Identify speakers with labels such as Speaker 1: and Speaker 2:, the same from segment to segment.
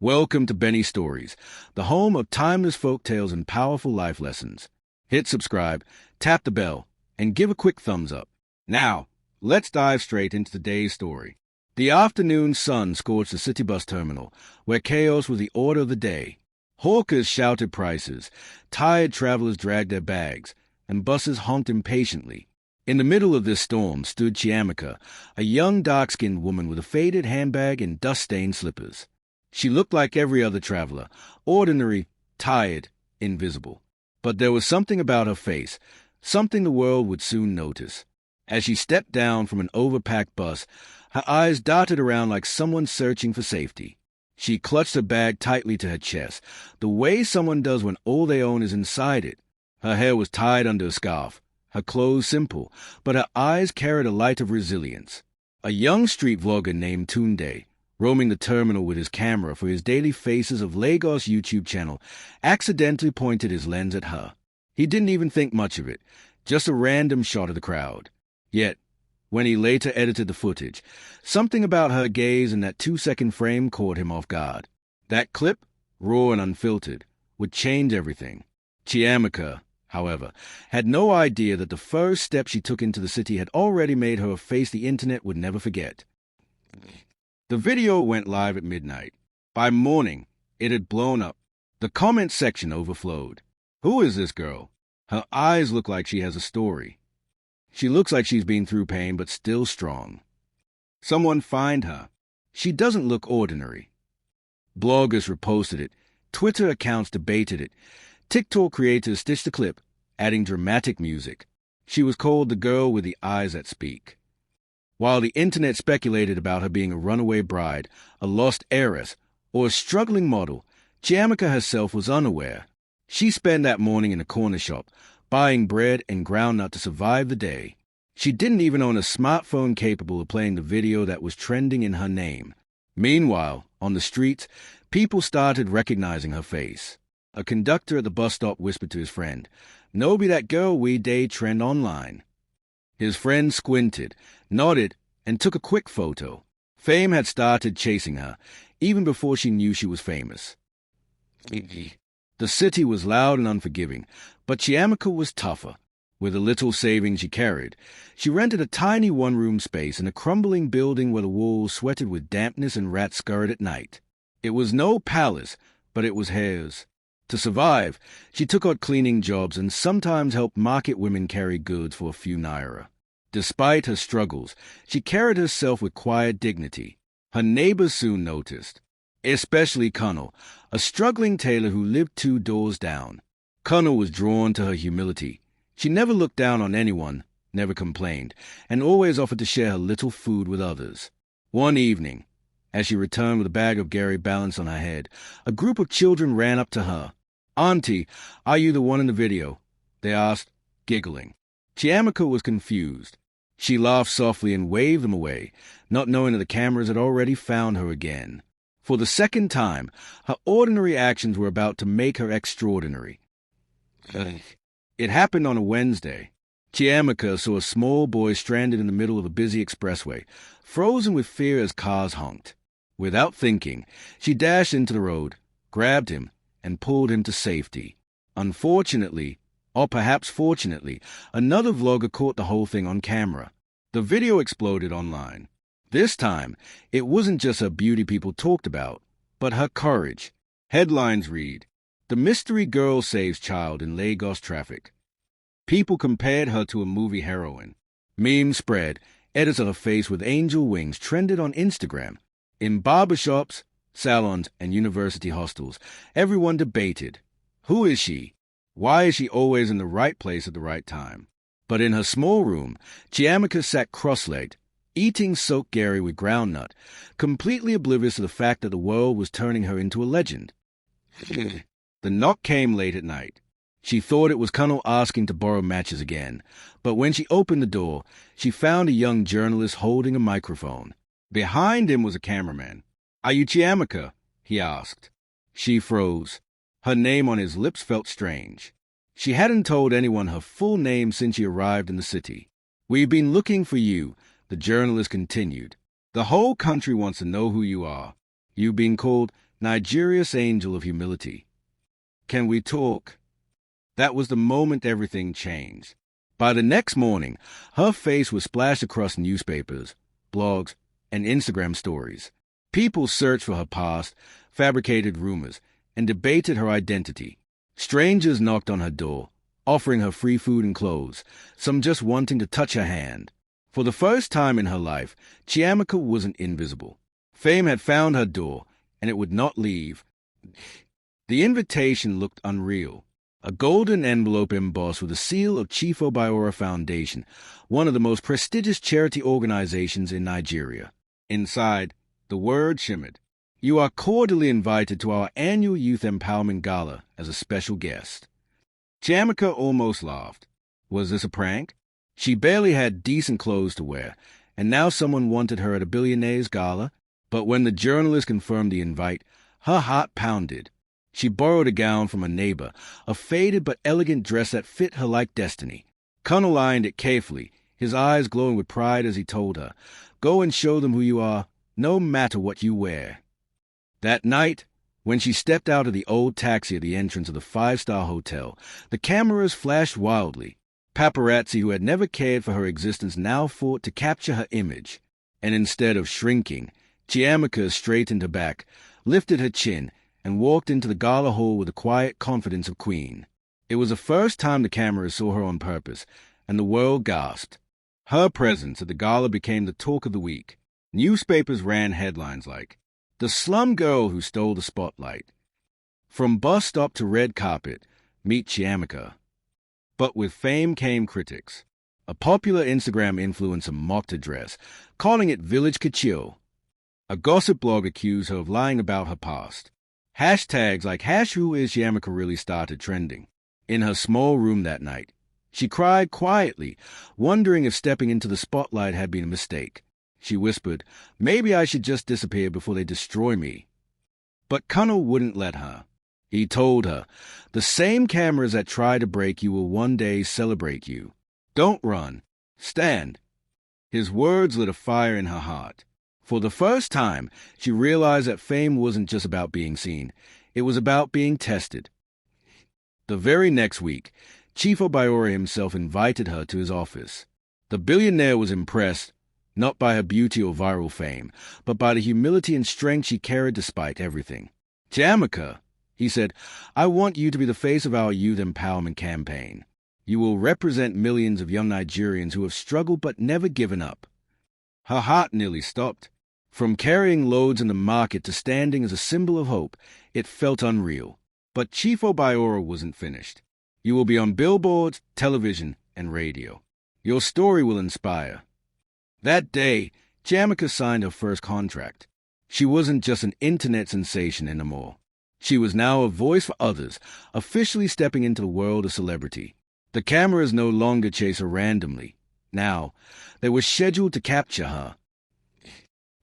Speaker 1: Welcome to Benny Stories, the home of timeless folk tales and powerful life lessons. Hit subscribe, tap the bell, and give a quick thumbs up. Now, let's dive straight into today's story. The afternoon sun scorched the city bus terminal, where chaos was the order of the day. Hawkers shouted prices, tired travelers dragged their bags, and buses honked impatiently. In the middle of this storm stood Chiamaka, a young dark-skinned woman with a faded handbag and dust-stained slippers. She looked like every other traveler, ordinary, tired, invisible. But there was something about her face, something the world would soon notice. As she stepped down from an overpacked bus, her eyes darted around like someone searching for safety. She clutched her bag tightly to her chest, the way someone does when all they own is inside it. Her hair was tied under a scarf, her clothes simple, but her eyes carried a light of resilience. A young street vlogger named Tunde, roaming the terminal with his camera for his daily Faces of Lagos YouTube channel, accidentally pointed his lens at her. He didn't even think much of it, just a random shot of the crowd. Yet, when he later edited the footage, something about her gaze in that 2-second frame caught him off guard. That clip, raw and unfiltered, would change everything. Chiamaka, however, had no idea that the first step she took into the city had already made her a face the internet would never forget. The video went live at midnight. By morning, it had blown up. The comment section overflowed. Who is this girl? Her eyes look like she has a story. She looks like she's been through pain but still strong. Someone find her. She doesn't look ordinary. Bloggers reposted it. Twitter accounts debated it. TikTok creators stitched the clip, adding dramatic music. She was called the girl with the eyes that speak. While the internet speculated about her being a runaway bride, a lost heiress, or a struggling model, Chiamaka herself was unaware. She spent that morning in a corner shop, buying bread and groundnut to survive the day. She didn't even own a smartphone capable of playing the video that was trending in her name. Meanwhile, on the streets, people started recognizing her face. A conductor at the bus stop whispered to his friend, "No be that girl we day trend online." His friend squinted, nodded, and took a quick photo. Fame had started chasing her, even before she knew she was famous. The city was loud and unforgiving, but Chiamaka was tougher. With a little savings she carried, she rented a tiny one-room space in a crumbling building where the walls sweated with dampness and rats scurried at night. It was no palace, but it was hers. To survive, she took on cleaning jobs and sometimes helped market women carry goods for a few naira. Despite her struggles, she carried herself with quiet dignity. Her neighbors soon noticed, especially Colonel, a struggling tailor who lived 2 doors down. Colonel was drawn to her humility. She never looked down on anyone, never complained, and always offered to share her little food with others. One evening, as she returned with a bag of Gary balanced on her head, a group of children ran up to her. "Auntie, are you the one in the video?" they asked, giggling. Chiamaka was confused. She laughed softly and waved them away, not knowing that the cameras had already found her again. For the second time, her ordinary actions were about to make her extraordinary. It happened on a Wednesday. Chiamaka saw a small boy stranded in the middle of a busy expressway, frozen with fear as cars honked. Without thinking, she dashed into the road, grabbed him, and pulled him to safety. Unfortunately, or perhaps fortunately, another vlogger caught the whole thing on camera. The video exploded online. This time, it wasn't just her beauty people talked about, but her courage. Headlines read, "The mystery girl saves child in Lagos traffic." People compared her to a movie heroine. Memes spread, edits of her face with angel wings trended on Instagram. In barbershops, salons, and university hostels, everyone debated, who is she? Why is she always in the right place at the right time? But in her small room, Chiamaka sat cross-legged, eating soaked Gary with groundnut, completely oblivious to the fact that the world was turning her into a legend. The knock came late at night. She thought it was Colonel asking to borrow matches again, but when she opened the door, she found a young journalist holding a microphone. Behind him was a cameraman. "Are you Chiamaka?" he asked. She froze. Her name on his lips felt strange. She hadn't told anyone her full name since she arrived in the city. "We've been looking for you," the journalist continued. "The whole country wants to know who you are. You've been called Nigeria's angel of humility. Can we talk? That was the moment everything changed. By the next morning, her face was splashed across newspapers, blogs, and Instagram stories. People searched for her past, fabricated rumors, and debated her identity. Strangers knocked on her door, offering her free food and clothes, some just wanting to touch her hand. For the first time in her life, Chiamaka wasn't invisible. Fame had found her door, and it would not leave. The invitation looked unreal. A golden envelope embossed with the seal of Chief Obiora Foundation, one of the most prestigious charity organizations in Nigeria. Inside, the word shimmered. You are cordially invited to our annual Youth Empowerment Gala as a special guest. Chiamaka almost laughed. Was this a prank? She barely had decent clothes to wear, and now someone wanted her at a billionaire's gala. But when the journalist confirmed the invite, her heart pounded. She borrowed a gown from a neighbor, a faded but elegant dress that fit her like destiny. Colonel ironed it carefully, his eyes glowing with pride as he told her, "Go and show them who you are, no matter what you wear." That night, when she stepped out of the old taxi at the entrance of the five-star hotel, the cameras flashed wildly. Paparazzi who had never cared for her existence now fought to capture her image. And instead of shrinking, Chiamaka straightened her back, lifted her chin, and walked into the gala hall with the quiet confidence of queen. It was the first time the cameras saw her on purpose, and the world gasped. Her presence at the gala became the talk of the week. Newspapers ran headlines like, "The slum girl who stole the spotlight." From bus stop to red carpet, meet Chiamaka. But with fame came critics. A popular Instagram influencer mocked her dress, calling it village couture. A gossip blog accused her of lying about her past. Hashtags like "Who is Chiamaka" really started trending. In her small room that night, she cried quietly, wondering if stepping into the spotlight had been a mistake. She whispered, "Maybe I should just disappear before they destroy me." But Colonel wouldn't let her. He told her, "The same cameras that try to break you will one day celebrate you. Don't run. Stand." His words lit a fire in her heart. For the first time, she realized that fame wasn't just about being seen. It was about being tested. The very next week, Chief Obiora himself invited her to his office. The billionaire was impressed, not by her beauty or viral fame, but by the humility and strength she carried despite everything. "Chiamaka," he said, "I want you to be the face of our youth empowerment campaign. You will represent millions of young Nigerians who have struggled but never given up." Her heart nearly stopped. From carrying loads in the market to standing as a symbol of hope, it felt unreal. But Chief Obiora wasn't finished. "You will be on billboards, television, and radio. Your story will inspire." That day, Chiamaka signed her first contract. She wasn't just an internet sensation anymore. She was now a voice for others, officially stepping into the world of celebrity. The cameras no longer chase her randomly. Now, they were scheduled to capture her.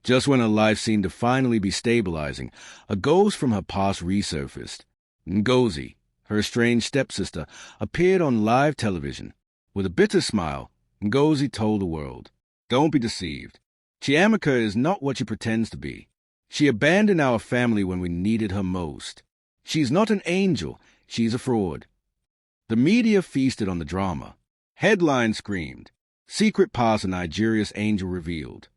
Speaker 1: Just when her life seemed to finally be stabilizing, a ghost from her past resurfaced. Ngozi, her estranged stepsister, appeared on live television. With a bitter smile, Ngozi told the world, "Don't be deceived. Chiamaka is not what she pretends to be. She abandoned our family when we needed her most. She's not an angel, she's a fraud." The media feasted on the drama. Headlines screamed, "Secret past of Nigeria's angel revealed."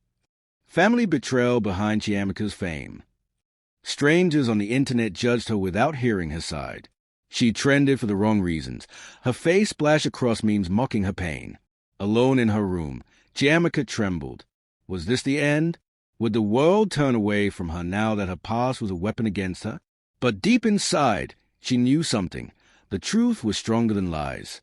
Speaker 1: Family betrayal behind Chiamaka's fame. Strangers on the internet judged her without hearing her side. She trended for the wrong reasons. Her face splashed across memes mocking her pain. Alone in her room, Chiamaka trembled. Was this the end? Would the world turn away from her now that her past was a weapon against her? But deep inside, she knew something. The truth was stronger than lies.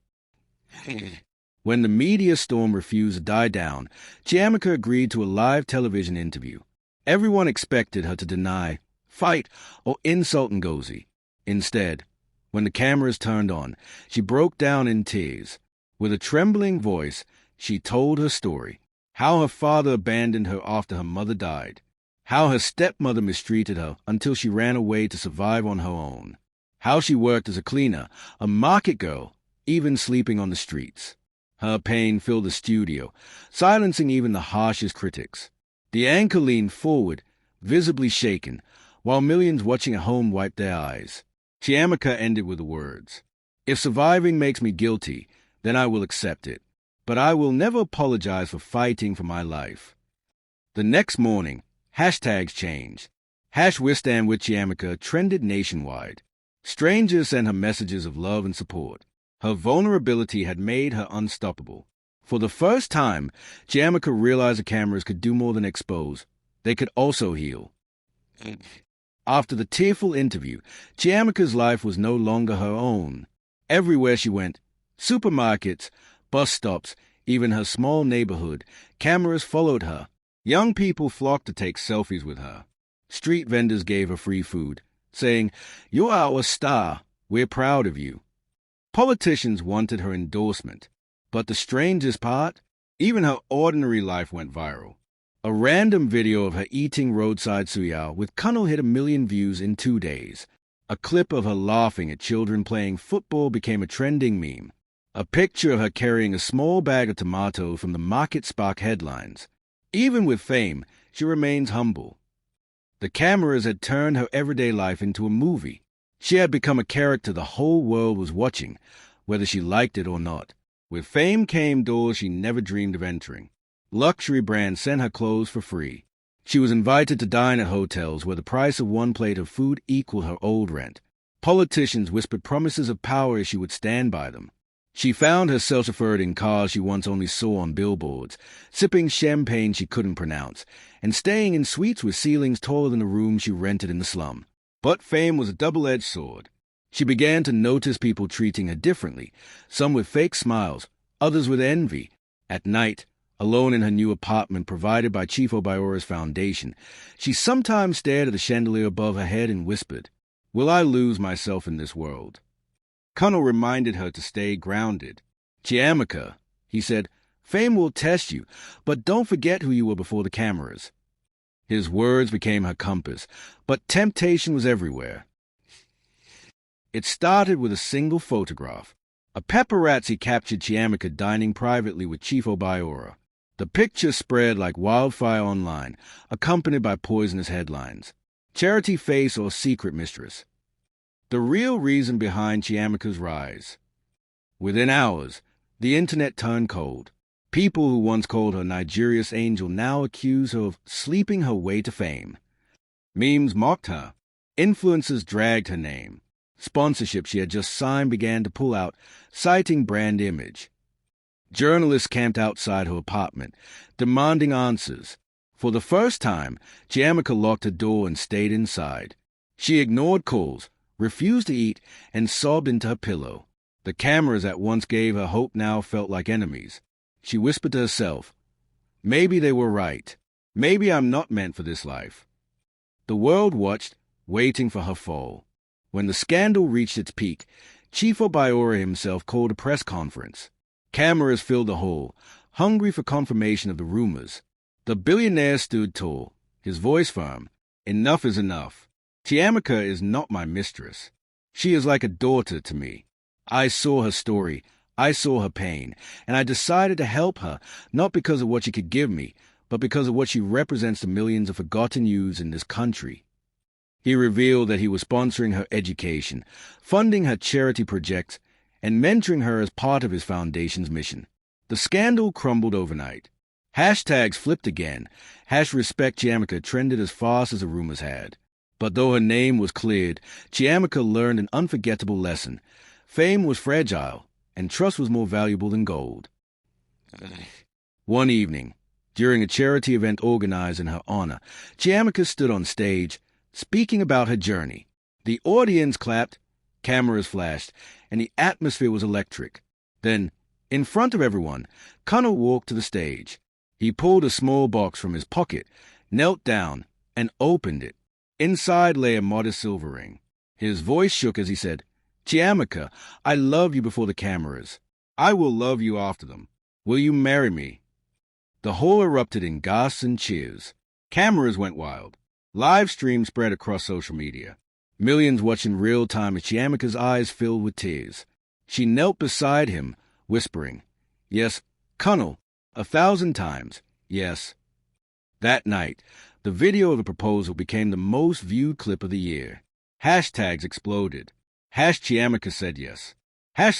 Speaker 1: When the media storm refused to die down, Chiamaka agreed to a live television interview. Everyone expected her to deny, fight, or insult Ngozi. Instead, when the cameras turned on, she broke down in tears. With a trembling voice, she told her story. How her father abandoned her after her mother died. How her stepmother mistreated her until she ran away to survive on her own. How she worked as a cleaner, a market girl, even sleeping on the streets. Her pain filled the studio, silencing even the harshest critics. The anchor leaned forward, visibly shaken, while millions watching at home wiped their eyes. Chiamaka ended with the words, "If surviving makes me guilty, then I will accept it. But I will never apologize for fighting for my life." The next morning, hashtags changed. #WithStandWithChiamaka with Chiamaka trended nationwide. Strangers sent her messages of love and support. Her vulnerability had made her unstoppable. For the first time, Chiamaka realized the cameras could do more than expose. They could also heal. After the tearful interview, Chiamaka's life was no longer her own. Everywhere she went, supermarkets, bus stops, even her small neighborhood, cameras followed her. Young people flocked to take selfies with her. Street vendors gave her free food, saying, "You're our star. We're proud of you." Politicians wanted her endorsement. But the strangest part? Even her ordinary life went viral. A random video of her eating roadside suya with Kunnel hit 1 million views in 2 days. A clip of her laughing at children playing football became a trending meme. A picture of her carrying a small bag of tomatoes from the market sparked headlines. Even with fame, she remains humble. The cameras had turned her everyday life into a movie. She had become a character the whole world was watching, whether she liked it or not. With fame came doors she never dreamed of entering. Luxury brands sent her clothes for free. She was invited to dine at hotels where the price of one plate of food equaled her old rent. Politicians whispered promises of power if she would stand by them. She found herself chauffeured in cars she once only saw on billboards, sipping champagne she couldn't pronounce, and staying in suites with ceilings taller than the rooms she rented in the slum. But fame was a double-edged sword. She began to notice people treating her differently, some with fake smiles, others with envy. At night, alone in her new apartment provided by Chief Obayora's foundation, she sometimes stared at the chandelier above her head and whispered, "Will I lose myself in this world?" Kunnel reminded her to stay grounded. "Chiamaka," he said, "fame will test you, but don't forget who you were before the cameras." His words became her compass, but temptation was everywhere. It started with a single photograph. A paparazzi captured Chiamaka dining privately with Chief Obayora. The picture spread like wildfire online, accompanied by poisonous headlines. "Charity face or secret mistress?" The real reason behind Chiamaka's rise. Within hours, the internet turned cold. People who once called her Nigeria's angel now accuse her of sleeping her way to fame. Memes mocked her. Influencers dragged her name. Sponsorship she had just signed began to pull out, citing brand image. Journalists camped outside her apartment, demanding answers. For the first time, Chiamaka locked her door and stayed inside. She ignored calls, refused to eat, and sobbed into her pillow. The cameras that once gave her hope now felt like enemies. She whispered to herself, "Maybe they were right. Maybe I'm not meant for this life." The world watched, waiting for her fall. When the scandal reached its peak, Chief Obayora himself called a press conference. Cameras filled the hall, hungry for confirmation of the rumors. The billionaire stood tall, his voice firm. "Enough is enough. Chiamaka is not my mistress. She is like a daughter to me. I saw her story, I saw her pain, and I decided to help her, not because of what she could give me, but because of what she represents to millions of forgotten youths in this country." He revealed that he was sponsoring her education, funding her charity projects, and mentoring her as part of his foundation's mission. The scandal crumbled overnight. Hashtags flipped again. #RespectChiamaka trended as fast as the rumors had. But though her name was cleared, Chiamaka learned an unforgettable lesson. Fame was fragile, and trust was more valuable than gold. One evening, during a charity event organized in her honor, Chiamaka stood on stage, speaking about her journey. The audience clapped, cameras flashed, and the atmosphere was electric. Then, in front of everyone, Kunnel walked to the stage. He pulled a small box from his pocket, knelt down, and opened it. Inside lay a modest silver ring. His voice shook as he said, "Chiamaka, I loved you before the cameras. I will love you after them. Will you marry me?" The hall erupted in gasps and cheers. Cameras went wild. Live streams spread across social media. Millions watched in real time as Chiamaka's eyes filled with tears. She knelt beside him, whispering, "Yes, Kunnel, 1,000 times, yes." That night, the video of the proposal became the most viewed clip of the year. Hashtags exploded. Chiamaka said yes.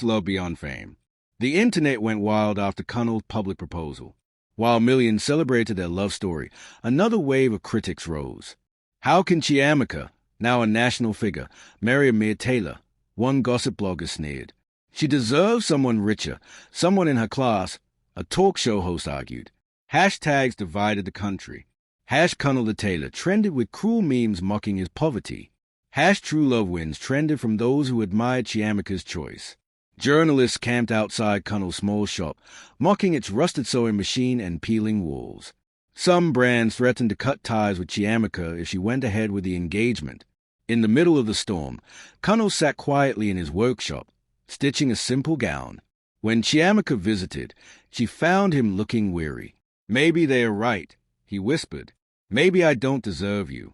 Speaker 1: Love beyond fame. The internet went wild after Cunnell's public proposal. While millions celebrated their love story, another wave of critics rose. How can Chiamaka, now a national figure, marry a mere tailor? One gossip blogger sneered. She deserves someone richer, someone in her class, a talk show host argued. Hashtags divided the country. Cunnell the tailor trended with cruel memes mocking his poverty. True love wins trended from those who admired Chiamaka's choice. Journalists camped outside Cunnell's small shop, mocking its rusted sewing machine and peeling walls. Some brands threatened to cut ties with Chiamaka if she went ahead with the engagement. In the middle of the storm, Cunnell sat quietly in his workshop, stitching a simple gown. When Chiamaka visited, she found him looking weary. "Maybe they are right," he whispered. "Maybe I don't deserve you."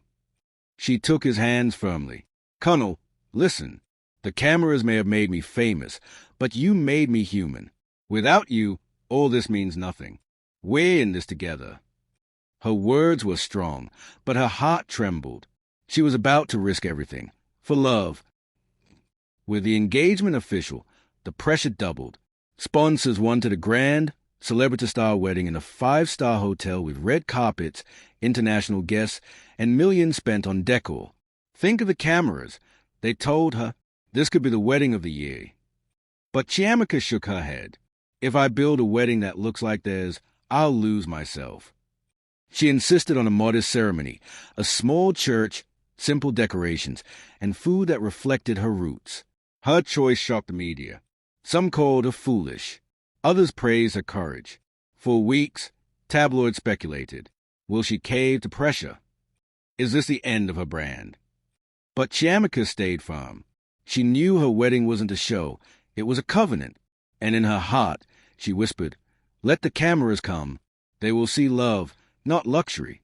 Speaker 1: She took his hands firmly. "Cunnell, listen. The cameras may have made me famous, but you made me human. Without you, all this means nothing. We're in this together." Her words were strong, but her heart trembled. She was about to risk everything. For love. With the engagement official, the pressure doubled. Sponsors wanted a grand, celebrity-style wedding in a 5-star hotel with red carpets, international guests, and millions spent on decor. Think of the cameras. They told her this could be the wedding of the year. But Chiamaka shook her head. "If I build a wedding that looks like theirs, I'll lose myself." She insisted on a modest ceremony, a small church, simple decorations, and food that reflected her roots. Her choice shocked the media. Some called her foolish. Others praised her courage. For weeks, tabloids speculated. Will she cave to pressure? Is this the end of her brand? But Chiamaka stayed firm. She knew her wedding wasn't a show. It was a covenant. And in her heart, she whispered, "Let the cameras come. They will see love, not luxury."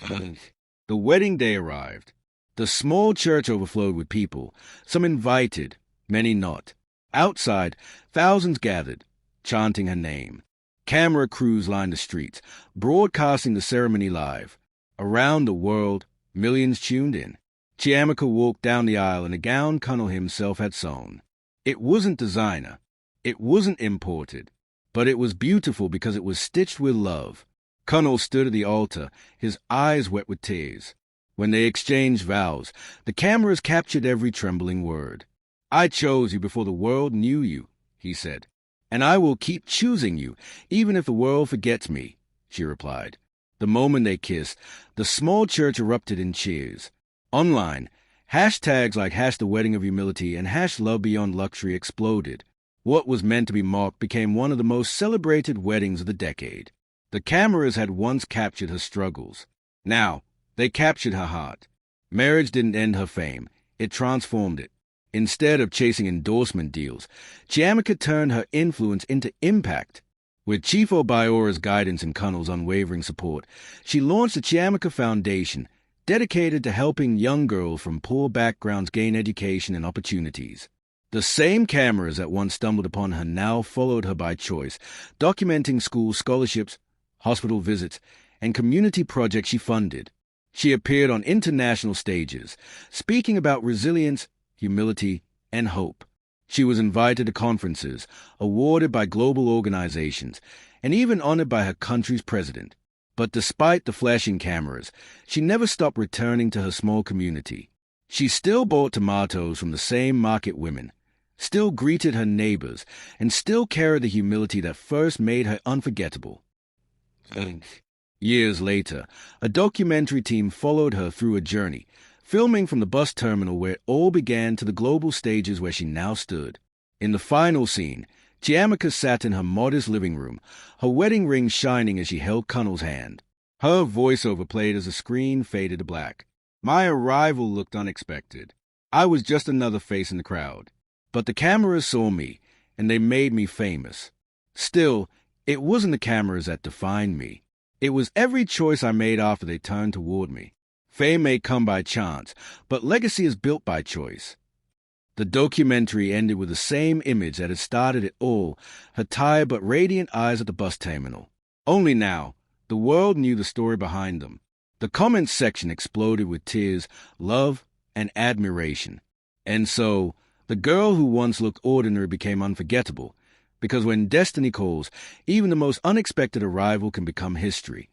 Speaker 1: The wedding day arrived. The small church overflowed with people, some invited, many not. Outside, thousands gathered, chanting her name. Camera crews lined the streets, broadcasting the ceremony live. Around the world, millions tuned in. Chiamaka walked down the aisle in a gown Cunnell himself had sewn. It wasn't designer. It wasn't imported. But it was beautiful because it was stitched with love. Cunnell stood at the altar, his eyes wet with tears. When they exchanged vows, the cameras captured every trembling word. "I chose you before the world knew you," he said. "And I will keep choosing you, even if the world forgets me," she replied. The moment they kissed, the small church erupted in cheers. Online, hashtags like #the wedding of humility and #love beyond luxury exploded. What was meant to be mocked became one of the most celebrated weddings of the decade. The cameras had once captured her struggles. Now, they captured her heart. Marriage didn't end her fame. It transformed it. Instead of chasing endorsement deals, Chiamaka turned her influence into impact. With Chief Obayora's guidance and Cunnell's unwavering support, she launched the Chiamaka Foundation, dedicated to helping young girls from poor backgrounds gain education and opportunities. The same cameras that once stumbled upon her now followed her by choice, documenting school scholarships, hospital visits, and community projects she funded. She appeared on international stages, speaking about resilience, humility, and hope. She was invited to conferences, awarded by global organizations, and even honored by her country's president. But despite the flashing cameras, she never stopped returning to her small community. She still bought tomatoes from the same market women, still greeted her neighbors, and still carried the humility that first made her unforgettable. Years later, a documentary team followed her through a journey, filming from the bus terminal where it all began to the global stages where she now stood. In the final scene, Chiamaka sat in her modest living room, her wedding ring shining as she held Cunnell's hand. Her voiceover played as the screen faded to black. "My arrival looked unexpected. I was just another face in the crowd. But the cameras saw me, and they made me famous. Still, it wasn't the cameras that defined me. It was every choice I made after they turned toward me. Fame may come by chance, but legacy is built by choice." The documentary ended with the same image that had started it all, her tired but radiant eyes at the bus terminal. Only now, The world knew the story behind them. The comments section exploded with tears, love, and admiration. And so, the girl who once looked ordinary became unforgettable, because when destiny calls, even the most unexpected arrival can become history.